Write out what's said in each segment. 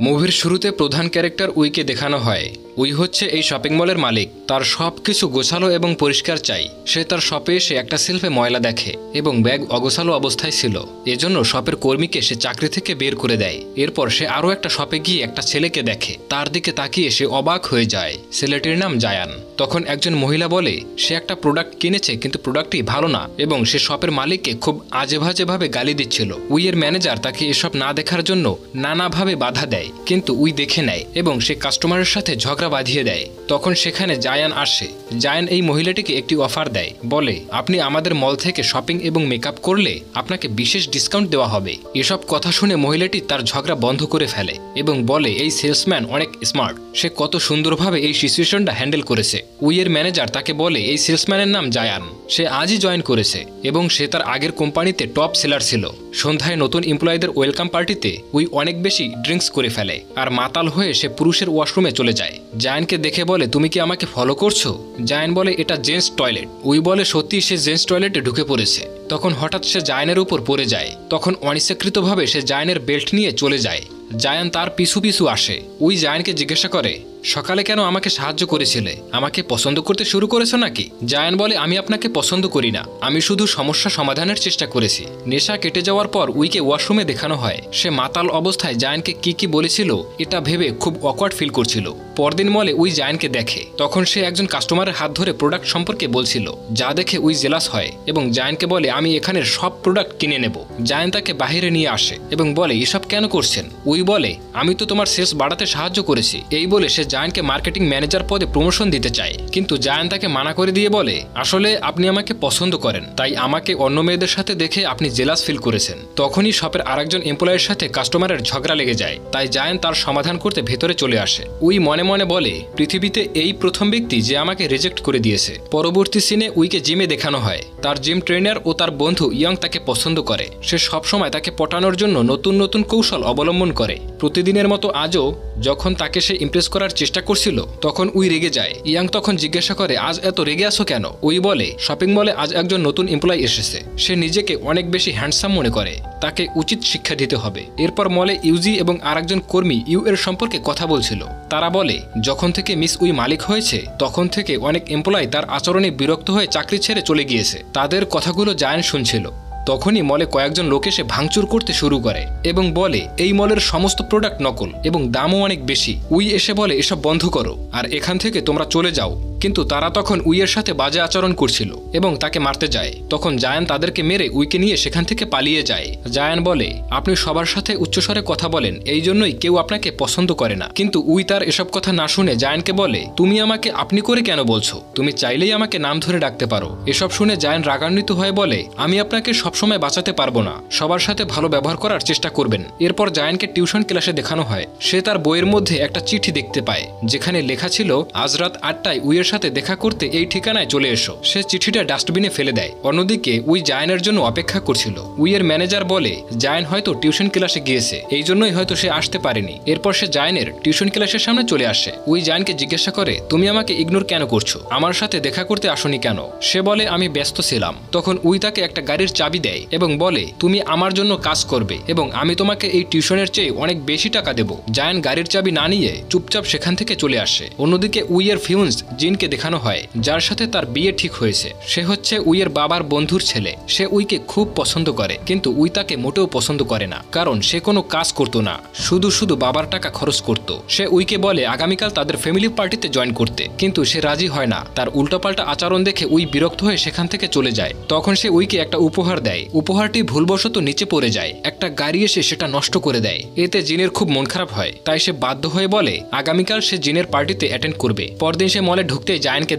মুভির শুরুতে প্রধান ক্যারেক্টার উইকে দেখানো হয়। উই হচ্ছে এই শপিং মলের মালিক। তার সব কিছু গোছালো এবং পরিষ্কার চাই। সে তার শপে এসে একটা সেলফে ময়লা দেখে এবং ব্যাগ অগোছালো অবস্থায় ছিল। এজন্য শপের কর্মীকে সে চাকরি থেকে বের করে দেয়। এরপর সে আরও একটা শপে গিয়ে একটা ছেলেকে দেখে। তার দিকে তাকিয়ে সে অবাক হয়ে যায়। ছেলেটির নাম জায়ান। তখন একজন মহিলা বলে সে একটা প্রোডাক্ট কিনেছে কিন্তু প্রোডাক্টটি ভালো না এবং সে শপের মালিককে খুব আজেবাজেভাবে গালি দিচ্ছিল। উইয়ের ম্যানেজার তাকে এসব না দেখার জন্য নানাভাবে বাধা দেয়, কিন্তু উই দেখে নেয় এবং সে কাস্টমারের সাথে ঝগড়া বাঁধিয়ে দেয়। তখন সেখানে জায়ান আসে। জায়ান এই মহিলাটিকে একটি অফার দেয়, বলে আপনি আমাদের মল থেকে শপিং এবং মেকআপ করলে আপনাকে বিশেষ ডিসকাউন্ট দেওয়া হবে। এসব কথা শুনে মহিলাটি তার ঝগড়া বন্ধ করে ফেলে এবং বলে এই সেলসম্যান অনেক স্মার্ট, সে কত সুন্দরভাবে এই সিচুয়েশনটা হ্যান্ডেল করেছে। উইয়ের ম্যানেজার তাকে বলে এই সেলসম্যানের নাম জায়ান, সে আজই জয়েন করেছে এবং সে তার আগের কোম্পানিতে টপ সেলার ছিল। সন্ধ্যায় নতুন এমপ্লয়ীদের ওয়েলকাম পার্টিতে উই অনেক বেশি ড্রিঙ্কস করে ফেলে আর মাতাল হয়ে সে পুরুষের ওয়াশরুমে চলে যায়। জায়ানকে দেখে বলে তুমি কি আমাকে ফলো করছো? জায়ান বলে এটা জেন্টস টয়লেট। উই বলে সত্যি সে জেন্টস টয়লেটে ঢুকে পড়েছে। তখন হঠাৎ সে জায়ানের উপর পড়ে যায়। তখন অনিচ্ছাকৃতভাবে সে জায়ানের বেল্ট নিয়ে চলে যায়। জায়ান তার পিছু পিছু আসে। উই জায়ানকে জিজ্ঞাসা করে সকালে কেন আমাকে সাহায্য করেছিলে? আমাকে পছন্দ করতে শুরু করেছো নাকি? জায়ান বলে আমি আপনাকে পছন্দ করি না, আমি শুধু সমস্যা সমাধানের চেষ্টা করেছি। নেশা কেটে যাওয়ার পর উইকে ওয়াশরুমে দেখানো হয় সে মাতাল অবস্থায় জায়ানকে কি বলেছিল এটা ভেবে খুব অকওয়ার্ড ফিল করছিল। পরদিন মলে উই জায়ানকে দেখে। তখন সে একজন কাস্টমারের হাত ধরে প্রোডাক্ট সম্পর্কে বলছিল, যা দেখে উই জেলাস হয় এবং জায়ানকে বলে আমি এখানের সব প্রোডাক্ট কিনে নেব। জায়ান তাকে বাহিরে নিয়ে আসে এবং বলে এসব কেন করছেন? উই বলে আমি তো তোমার সেলস বাড়াতে সাহায্য করেছি। এই বলে সে জায়ানকে মার্কেটিং ম্যানেজার পদে প্রমোশন দিতে চায়, কিন্তু জায়ান তাকে মানা করে দিয়ে বলে আসলে আপনি আমাকে পছন্দ করেন, তাই আমাকে অন্য মেয়েদের সাথে দেখে আপনি জেলাস ফিল করেছেন। তখনই শপের আরেকজন এমপ্লয়ের সাথে কাস্টমারের ঝগড়া লেগে যায়, তাই জায়ান তার সমাধান করতে ভেতরে চলে আসে। উই মনে মনে বলে পৃথিবীতে এই প্রথম ব্যক্তি যে আমাকে রিজেক্ট করে দিয়েছে। পরবর্তী সিনে উইকে জিমে দেখানো হয়। তার জিম ট্রেনার ও তার বন্ধু ইয়ং তাকে পছন্দ করে। সে সবসময় তাকে পটানোর জন্য নতুন নতুন কৌশল অবলম্বন করে। প্রতিদিনের মতো আজও যখন তাকে সে ইমপ্রেস করার চেষ্টা করছিল তখন উই রেগে যায়। ইয়াং তখন জিজ্ঞাসা করে আজ এত রেগে আসো কেন? উই বলে শপিং মলে আজ একজন নতুন এমপ্লয়ি এসেছে, সে নিজেকে অনেক বেশি হ্যান্ডসাম মনে করে, তাকে উচিত শিক্ষা দিতে হবে। এরপর মলে ইউজি এবং আরেকজন কর্মী ইউ এর সম্পর্কে কথা বলছিল। তারা বলে যখন থেকে মিস উই মালিক হয়েছে তখন থেকে অনেক এমপ্লয়ি তার আচরণে বিরক্ত হয়ে চাকরি ছেড়ে চলে গিয়েছে। তাদের কথাগুলো জায়ান শুনছিল। তখনই মলে কয়েকজন লোক এসে ভাঙচুর করতে শুরু করে এবং বলে এই মলের সমস্ত প্রোডাক্ট নকল এবং দামও অনেক বেশি। উই এসে বলে এসব বন্ধ করো আর এখান থেকে তোমরা চলে যাও, কিন্তু তারা তখন উইয়ের সাথে বাজে আচরণ করছিল এবং তাকে মারতে যায়। তখন জায়ান তাদেরকে মেরে উইকে নিয়ে সেখান থেকে পালিয়ে যায়। জায়ান বলে আপনি সবার সাথে উচ্চস্বরে কথা বলেন, এই জন্যই কেউ আপনাকে পছন্দ করে না। কিন্তু উই তার এসব কথা না শুনে জায়ানকে বলে তুমি আমাকে আপনি করে কেন বলছো? তুমি চাইলেই আমাকে নাম ধরে ডাকতে পারো। এসব শুনে জায়ান রাগান্বিত হয়ে বলে আমি আপনাকে সবসময় বাঁচাতে পারবো না, সবার সাথে ভালো ব্যবহার করার চেষ্টা করবেন। এরপর জায়ানকে টিউশন ক্লাসে দেখানো হয়। সে তার বইয়ের মধ্যে একটা চিঠি দেখতে পায় যেখানে লেখা ছিল আজ রাত 8টায় উইয়ের সাথে দেখা করতে এই ঠিকানায় চলে এসো। সে চিঠিটা ডাস্টবিনে ফেলে দেয়। অন্যদিকে উই জায়ানের জন্য অপেক্ষা করছিল। উইয়ের ম্যানেজার বলে জায়ান হয়তো টিউশন ক্লাসে গিয়েছে, এই জন্যই হয়তো সে আসতে পারেনি। এরপর সে জায়ানের টিউশন ক্লাসের সামনে চলে আসে। উই জায়ানকে জিজ্ঞাসা করে তুমি আমাকে ইগনোর কেন করছো? আমার সাথে দেখা করতে আসনি কেন? সে বলে আমি ব্যস্ত ছিলাম। তখন উই তাকে একটা গাড়ির চাবি দেয় এবং বলে তুমি আমার জন্য কাজ করবে এবং আমি তোমাকে এই টিউশনের চেয়ে অনেক বেশি টাকা দেব। জায়ান গাড়ির চাবি না নিয়ে চুপচাপ সেখান থেকে চলে আসে। অন্যদিকে উইয়ের ফিউন্স জিনকে দেখানো হয়, যার সাথে তার বিয়ে ঠিক হয়েছে। সে হচ্ছে উইয়ের বাবার বন্ধুর ছেলে। সে উইকে খুব পছন্দ করে, কিন্তু উই তাকে মোটেও পছন্দ করে না, কারণ সে কোনো কাজ করতো না, শুধু বাবার টাকা খরচ করত। সে উইকে বলে আগামীকাল তাদের ফ্যামিলি পার্টিতে জয়েন করতে, কিন্তু সে রাজি হয় না। তার উল্টোপাল্টা আচরণ দেখে উই বিরক্ত হয়ে সেখান থেকে চলে যায়। তখন সে উইকে একটা উপহার দেয়। উপহারটি ভুলবশত নিচে পড়ে যায়। একটা গাড়ি এসে সেটা নষ্ট করে দেয়। এতে জিনের খুব মন খারাপ হয়, তাই সে বাধ্য হয়ে বলে আগামীকাল সে জিনের পার্টিতে অ্যাটেন্ড করবে। পরদিন সে মলে ঢুকতেই জায়ানকে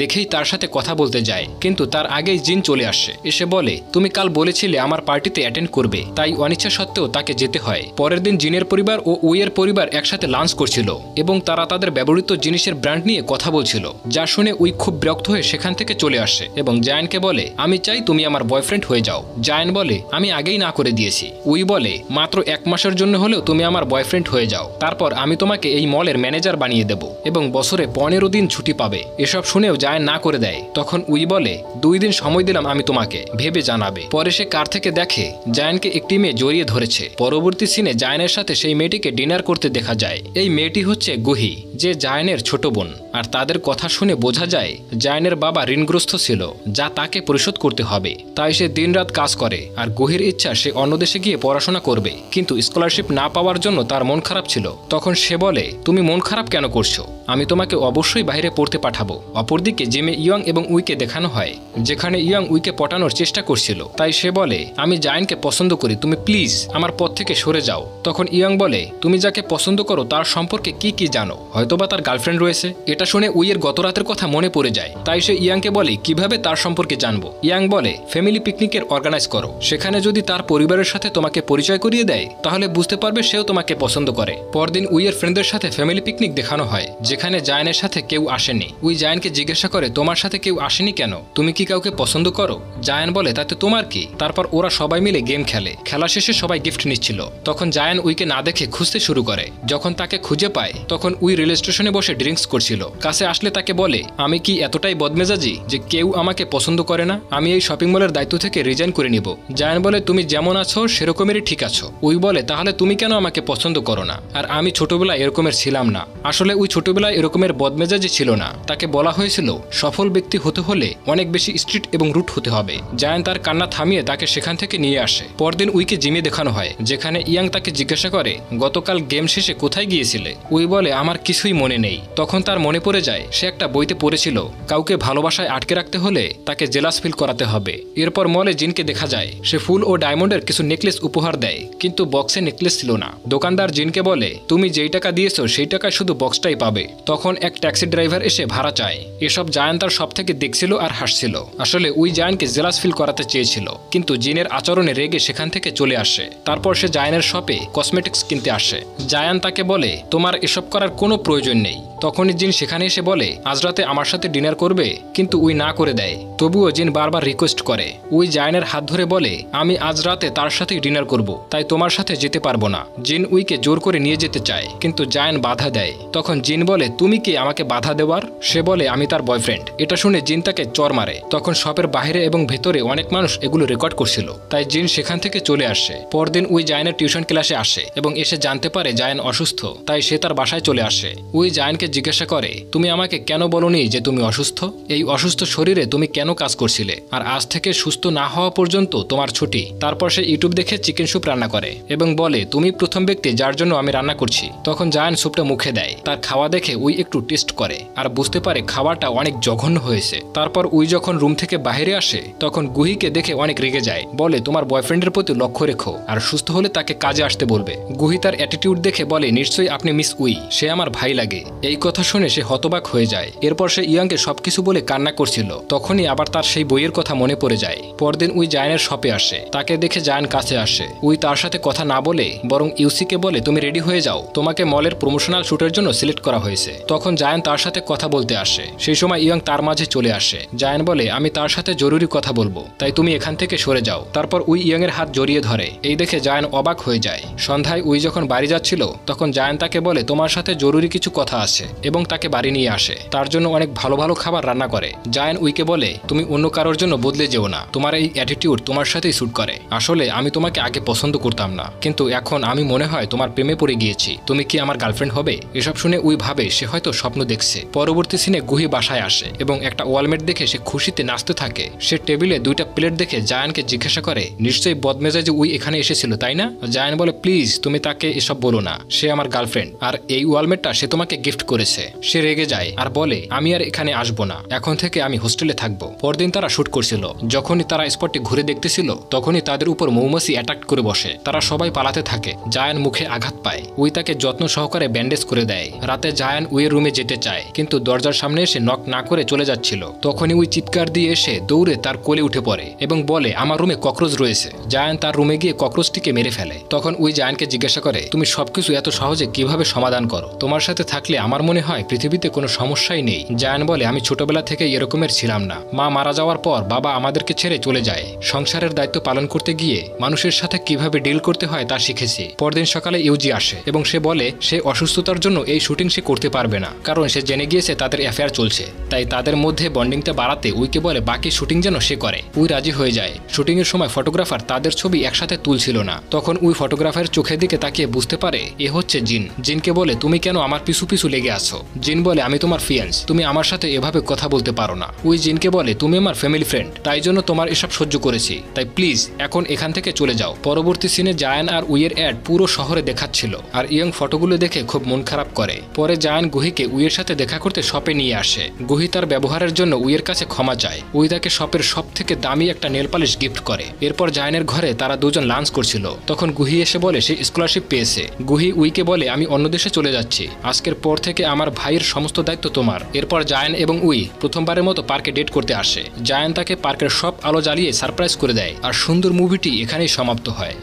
দেখেই তার সাথে কথা বলতে যায়, কিন্তু তার আগেই জিন চলে আসে। এসে বলে তুমি কাল বলেছিলে আমার পার্টিতে অ্যাটেন্ড করবে, তাই অনিচ্ছা সত্ত্বেও তাকে যেতে হয়। পরের দিন জিনের পরিবার ও উইয়ের পরিবার একসাথে লাঞ্চ করছিল এবং তারা তাদের ব্যবহৃত জিনিসের ব্র্যান্ড নিয়ে কথা বলছিল, যা শুনে উই খুব বিরক্ত হয়ে সেখান থেকে চলে আসে এবং জায়ানকে বলে আমি চাই তুমি আমার বয়ফ্রেন্ড হয়ে যাও। জায়ান বলে আমি আগেই না করে দিয়েছি। উই বলে মাত্র 1 মাসের জন্য হলেও তুমি আমার বয়ফ্রেন্ড হয়ে যাও, তারপর আমি তোমাকে এই মলের ম্যানেজার বানিয়ে দেব এবং বছরে 15 দিন ছুটি পাবে। পাবে। এসব শুনেও জায়ান না করে দেয়। তখন উই বলে 2 দিন সময় দিলাম আমি তোমাকে, ভেবে জানাবে। পরে সে কার থেকে দেখে জায়ানকে একটি মেয়ে জড়িয়ে ধরেছে। পরবর্তী সিনে জায়ানের সাথে সেই মেয়েটিকে ডিনার করতে দেখা যায়। এই মেয়েটি হচ্ছে গুহি, যে জায়ানের ছোট বোন। আর তাদের কথা শুনে বোঝা যায় জায়ানের বাবা ঋণগ্রস্ত ছিল, যা তাকে পরিশোধ করতে হবে। তাই সে দিনরাত কাজ করে। আর গুহির ইচ্ছা সে অন্য দেশে গিয়ে পড়াশোনা করবে, কিন্তু স্কলারশিপ না পাওয়ার জন্য তার মন খারাপ ছিল। তখন সে বলে তুমি মন খারাপ কেন করছো, আমি তোমাকে অবশ্যই বাইরে পড়তে পাঠাবো। অপরদিকে জিমে ইয়ং এবং উইকে দেখানো হয়, যেখানে ইয়ং উইকে পটানোর চেষ্টা করছিল। তাই সে বলে আমি জায়ানকে পছন্দ করি, তুমি প্লিজ আমার পথ থেকে সরে যাও। তখন ইয়ং বলে তুমি যাকে পছন্দ করো তার সম্পর্কে কি কি জানো, হয়তোবা তার গার্লফ্রেন্ড রয়েছে। এটা শুনে উইয়ের গত রাতের কথা মনে পড়ে যায়। তাই সে ইয়াংকে বলে কিভাবে তার সম্পর্কে জানবো। ইয়াং বলে ফ্যামিলি পিকনিকের অর্গানাইজ করো, সেখানে যদি তার পরিবারের সাথে তোমাকে পরিচয় করিয়ে দেয় তাহলে বুঝতে পারবে সেও তোমাকে পছন্দ করে। পরদিন উইয়ের ফ্রেন্ডদের সাথে ফ্যামিলি পিকনিক দেখানো হয়, যেখানে জায়ানের সাথে কেউ আসেনি। উই জায়ানকে জিজ্ঞাসা করে তোমার সাথে কেউ আসেনি কেন, তুমি কি কাউকে পছন্দ করো? জায়ান বলে তাতে তোমার কি। তারপর ওরা সবাই মিলে গেম খেলে। খেলা শেষে সবাই গিফট নিচ্ছিল। তখন জায়ান উইকে না দেখে খুঁজতে শুরু করে। যখন তাকে খুঁজে পায় তখন উই রেল স্টেশনে বসে ড্রিঙ্কস করছিল। কাছে আসলে তাকে বলে আমি কি এতটাই বদমেজাজি যে কেউ আমাকে পছন্দ করে না? আমি এই শপিং মলের দায়িত্ব থেকে রিজাইন করে নিব। জায়ান বলে তুমি যেমন আছো সেরকমেরই ঠিক আছো। উই বলে তাহলে তুমি কেন আমাকে পছন্দ করো না? আর আমি ছোটবেলায় এরকমের ছিলাম না। আসলে উই ছোটবেলায় এরকমের বদমেজাজি ছিল না। তাকে বলা হয়েছিল সফল ব্যক্তি হতে হলে অনেক বেশি স্ট্রিট এবং রুট হতে হবে। জায়ান তার কান্না থামিয়ে তাকে সেখান থেকে নিয়ে আসে। পরদিন উইকে জিমে দেখানো হয়, যেখানে ইয়াং তাকে জিজ্ঞাসা করে গতকাল গেম শেষে কোথায় গিয়েছিলে? উই বলে আমার কিছুই মনে নেই। তখন তার মনে পড়ে যায় সে একটা বইতে পড়েছিল কাউকে ভালোবাসায় আটকে রাখতে হলে তাকে জেলাস ফিল করাতে হবে। এরপর মলে জিনকে দেখা যায়, সে ফুল ও ডায়মন্ডের কিছু নেকলেস উপহার দেয়, কিন্তু বক্সে নেকলেস ছিল না। দোকানদার জিনকে বলে তুমি যেই টাকা দিয়েছো সেই টাকায় শুধু বক্সটাই পাবে। তখন এক ট্যাক্সি ড্রাইভার এসে ভাড়া চায়। এসব জায়ান তার সব থেকে দেখছিল আর হাসছিল। আসলে উই জায়ানকে জেলাস ফিল করাতে চেয়েছিল, কিন্তু জিনের আচরণে রেগে সেখান থেকে চলে আসে। তারপর সে জায়ানের শপে কসমেটিক্স কিনতে আসে। জায়ান তাকে বলে তোমার এসব করার কোনো প্রয়োজন নেই। তখনই জিন সেখানে এসে বলে আজ রাতে আমার সাথে ডিনার করবে, কিন্তু উই না করে দেয়। তবুও জিন বারবার রিকোয়েস্ট করে। উই জায়ানের হাত ধরে বলে আমি আজ রাতে তার সাথেই ডিনার করব, তাই তোমার সাথে যেতে পারবো না। জিন উইকে জোর করে নিয়ে যেতে চায়, কিন্তু জায়ান বাধা দেয়। তখন জিন বলে তুমি কি আমাকে বাধা দেওয়ার? সে বলে আমি তার বয়ফ্রেন্ড। এটা শুনে জিন তাকে চর মারে। তখন শপের বাইরে এবং ভেতরে অনেক মানুষ এগুলো রেকর্ড করছিল, তাই জিন সেখান থেকে চলে আসে। পরদিন উই জায়ানের টিউশন ক্লাসে আসে এবং এসে জানতে পারে জায়ান অসুস্থ, তাই সে তার বাসায় চলে আসে। উই জায়ানকে জিজ্ঞাসা করে তুমি আমাকে কেন বলনি যে তুমি অসুস্থ? এই অসুস্থ শরীরে তুমি কেন কাজ করছিলে? আর আজ থেকে সুস্থ না হওয়া পর্যন্ত তোমার ছুটি। তারপর সে ইউটিউব দেখে চিকেন স্যুপ রান্না করে এবং বলে তুমি প্রথম ব্যক্তি যার জন্য আমি রান্না করছি। তখন জায়ান স্যুপটা মুখে দেয়। তার খাওয়া দেখে উই একটু টেস্ট করে আর বুঝতে পারে খাবারটা অনেক জঘন্য হয়েছে। তারপর উই যখন রুম থেকে বাইরে আসে তখন গুহিকে দেখে অনেক রেগে যায়। বলে তোমার বয়ফ্রেন্ডের প্রতি লক্ষ্য রেখো আর সুস্থ হলে তাকে কাজে আসতে বলবে। গুহি তার অ্যাটিটিউড দেখে বলে নিশ্চয়ই আপনি মিস উই, সে আমার ভাই লাগে। এই কথা শুনে সে হতবাক হয়ে যায়। এরপর সে ইয়াংকে সবকিছু বলে কান্না করছিল। তখনই আবার তার সেই বইয়ের কথা মনে পড়ে যায়। পরদিন উই জায়ানের শপে আসে। তাকে দেখে জায়ান কাছে আসে। উই তার সাথে কথা না বলে বরং ইউসিকে বলে তুমি রেডি হয়ে যাও, তোমাকে মলের প্রমোশনাল শুটের জন্য সিলেক্ট করা হয়েছে। তখন জায়ান তার সাথে কথা বলতে আসে। সেই সময় ইয়াং তার মাঝে চলে আসে। জায়ান বলে আমি তার সাথে জরুরি কথা বলবো, তাই তুমি এখান থেকে সরে যাও। তারপর উই ইয়াং এর হাত জড়িয়ে ধরে। এই দেখে জায়ান অবাক হয়ে যায়। সন্ধ্যায় উই যখন বাড়ি যাচ্ছিল তখন জায়ান তাকে বলে তোমার সাথে জরুরি কিছু কথা আছে এবং তাকে বাড়ি নিয়ে আসে। তার জন্য অনেক ভালো ভালো খাবার রান্না করে। জায়ান উইকে বলে তুমি অন্য কারোর জন্য বদলে যেও না, তোমার এই অ্যাটিটিউড তোমার সাথেই স্যুট করে। আসলে আমি তোমাকে আগে পছন্দ করতাম না, কিন্তু এখন আমি মনে হয় তোমার প্রেমে পড়ে গিয়েছি। তুমি কি আমার গার্লফ্রেন্ড হবে? এসব শুনে উই ভাবে সে হয়তো স্বপ্ন দেখছে। পরবর্তী সিনে গুহি বাসায় আসে এবং একটা ওয়ালমেট দেখে সে খুশিতে নাচতে থাকে। সে টেবিলে 2টা প্লেট দেখে জায়ানকে জিজ্ঞাসা করে নিশ্চয়ই বদমেজাজে উই এখানে এসেছিল তাই না? জায়ান বলে প্লিজ তুমি তাকে এসব বলো না, সে আমার গার্লফ্রেন্ড আর এই ওয়ালমেটটা সে তোমাকে গিফট করেছে। সে রেগে যায় আর বলে আমি আর এখানে আসবো না, এখন থেকে আমি হোস্টেলে থাকবো। পরদিন তারা শুট করছিল। যখনই তারা স্পটটি ঘুরে দেখতেছিল তখনই তাদের উপর মৌমাছি অ্যাটাক করে বসে। তারা সবাই পালাতে থাকে। জায়ান মুখে আঘাত পায়। উই তাকে যত্ন সহকারে ব্যান্ডেজ করে দেয়। রাতে জায়ান উইয়ের রুমে যেতে চায়, কিন্তু দরজার সামনে এসে নক না করে চলে যাচ্ছিল। তখনই উই চিৎকার দিয়ে এসে দৌড়ে তার কোলে উঠে পড়ে এবং বলে আমার রুমে ককরোচ রয়েছে। জায়ান তার রুমে গিয়ে ককরোচটিকে মেরে ফেলে। তখন উই জায়ানকে জিজ্ঞাসা করে তুমি সবকিছু এত সহজে কিভাবে সমাধান করো? তোমার সাথে থাকলে আমার মনে হয় পৃথিবীতে কোনো সমস্যাই নেই। জায়ান বলে, আমি ছোটবেলা থেকে এরকমের ছিলাম না। মা মারা যাওয়ার পর বাবা আমাদেরকে ছেড়ে চলে যায়। সংসারের দায়িত্ব পালন করতে গিয়ে মানুষের সাথে কিভাবে ডিল করতে হয় তা শিখেছি। পরদিন সকালে ইউজি আসে এবং সে বলে সে অসুস্থতার জন্য এই শুটিং সে করতে পারবে না, কারণ সে জেনে গিয়েছে তাদের অ্যাফেয়ার চলছে। তাই তাদের মধ্যে বন্ডিংটা বাড়াতে উইকে বলে বাকি শুটিং যেন সে করে। উই রাজি হয়ে যায়। শুটিং এর সময় ফটোগ্রাফার তাদের ছবি একসাথে তুলছিল না। তখন উই ফটোগ্রাফারের চোখের দিকে তাকিয়ে বুঝতে পারে এ হচ্ছে জিন। জিনকে বলে, তুমি কেন আমার পিছু পিছু লেগে আছো? জিন বলে, আমি তোমার ফিয়ান্স, তুমি আমার সাথে এভাবে কথা বলতে পারো না। উই জিনকে বলে, তুমি আমার ফ্যামিলি ফ্রেন্ড, তাই জন্য তোমার এসব সহ্য করেছি, তাই প্লিজ এখন এখান থেকে চলে যাও। পরবর্তী সিনে জায়ান আর উইয়ের অ্যাড পুরো শহরে দেখাচ্ছিল, আর ইয়ং ফটোগুলো দেখে খুব মন খারাপ করে। পরে জায়ান গুহিকে উইয়ের সাথে দেখা করতে শপে নিয়ে আসে। গুহি তার ব্যবহারের জন্য উইয়ের কাছে ক্ষমা চায়। উই তাকে শপের সব থেকে দামি একটা নেল পালিশ গিফট করে। এরপর জায়ানের ঘরে তারা দুজন লাঞ্চ করছিল। তখন গুহি এসে বলে সে স্কলারশিপ পেয়েছে। গুহি উইকে বলে, আমি অন্য দেশে চলে যাচ্ছি, আজকের পর থেকে আমার ভাইয়ের সমস্ত দায়িত্ব তোমার। এরপর জায়ান এবং উই প্রথমবারের মতো পার্কে ডেট করতে আসে। জায়ান তাকে পার্কের সব আলো জ্বালিয়ে সারপ্রাইজ করে দেয়। আর সুন্দর মুভিটি এখানেই সমাপ্ত হয়।